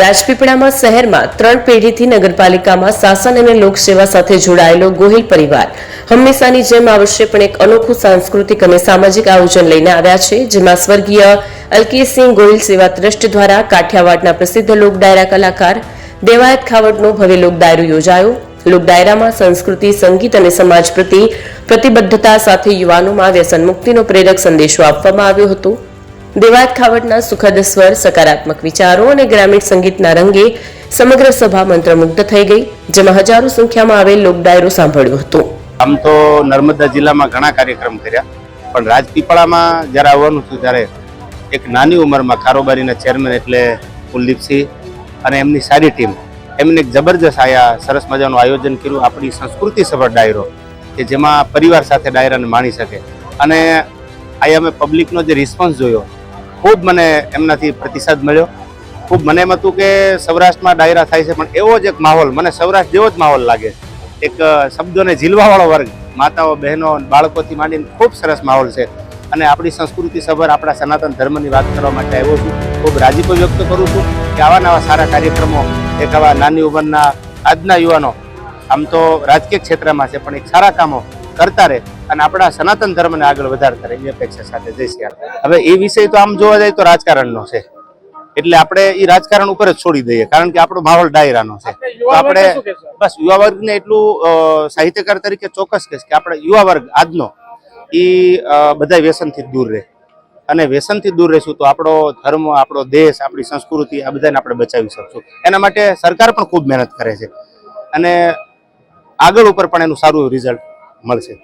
રાજપીપળામાં શહેરમાં 3 પેઢીથી નગરપાલિકામાં શાસન અને લોકસેવા સાથે જોડાયેલો ગોહિલ પરિવાર હંમેશાની જેમ આ વર્ષે પણ એક અનોખું સાંસ્કૃતિક અને સામાજિક આયોજન લઈને આવ્યા છે, જેમાં સ્વર્ગીય અલકીસિંહ ગોહિલ સેવા ટ્રસ્ટ દ્વારા કાઠિયાવાડના પ્રસિદ્ધ લોક ડાયરા કલાકાર દેવાયત ખાવડનો ભવ્ય લોક ડાયરો યોજાયો। લોક ડાયરામાં સંસ્કૃતિ, સંગીત અને સમાજ પ્રતિ પ્રતિબદ્ધતા સાથે યુવાનોમાં વ્યસન મુક્તિનો પ્રેરક સંદેશો આપવામાં આવ્યો હતો। દેવાયત ખાવડના સુખદ સ્વર, સકારાત્મક વિચારો અને ગ્રામીણ સંગીતના રંગે સમગ્ર સભા મંત્રમુગ્ધ થઈ ગઈ, જેમાં હજારો સંખ્યામાં આવેલ લોક ડાયરો સાંભળ્યો હતો। આમ તો નર્મદા જિલ્લામાં ઘણા કાર્યક્રમ કર્યા, પણ રાજપીપળામાં જ્યારે આવવાનું થયું ત્યારે એક નાની ઉંમરમાં કારોબારીના ચેરમેન એટલે કુલદીપસિંહ અને એમની સારી ટીમ એમને એક જબરજસ્ત આયા સરસ મજાનું આયોજન કર્યું, આપણી સંસ્કૃતિ સભર ડાયરો કે જેમાં પરિવાર સાથે ડાયરાને માણી શકે। અને અહીંયા અમે પબ્લિકનો જે રિસ્પોન્સ જોયો, ખૂબ મને એમનાથી પ્રતિસાદ મળ્યો। ખૂબ મને એમ હતું કે સૌરાષ્ટ્રમાં ડાયરા થાય છે, પણ એવો જ એક માહોલ મને સૌરાષ્ટ્ર જેવો જ માહોલ લાગે। એક શબ્દોને ઝીલવાવાળો વર્ગ, માતાઓ, બહેનો, બાળકોથી માંડીને ખૂબ સરસ માહોલ છે। અને આપણી સંસ્કૃતિ સભર, આપણા સનાતન ધર્મની વાત કરવા માટે આવ્યો છું। ખૂબ રાજીપો વ્યક્ત કરું છું કે આવા નવા સારા કાર્યક્રમો એક આવા નાની ઉંમરના આજના યુવાનો આમ તો રાજકીય ક્ષેત્રમાં છે, પણ એક સારા કામો કરતા રહે અને આપણા સનાતન ધર્મને આગળ વધારતા રહે, એ અપેક્ષા સાથે જય શ્રી રામ। હવે એ વિષય તો આમ જોવા જાય તો રાજકારણનો છે, એટલે આપણે એ રાજકારણ ઉપર જ છોડી દઈએ, કારણ કે આપણો માહોલ ડાયરાનો છે। તો આપણે બસ યુવા વર્ગને એટલું સાહિત્યકાર તરીકે ચોક્કસ કહીશ કે આપણે યુવા વર્ગ આજનો એ બધા વ્યસનથી દૂર રહે, અને વ્યસનથી દૂર રહેશું તો આપણો ધર્મ, આપણો દેશ, આપણી સંસ્કૃતિ આ બધાને આપણે બચાવી શકશું। એના માટે સરકાર પણ ખૂબ મહેનત કરે છે અને આગળ ઉપર પણ એનું સારું રિઝલ્ટ મળશે।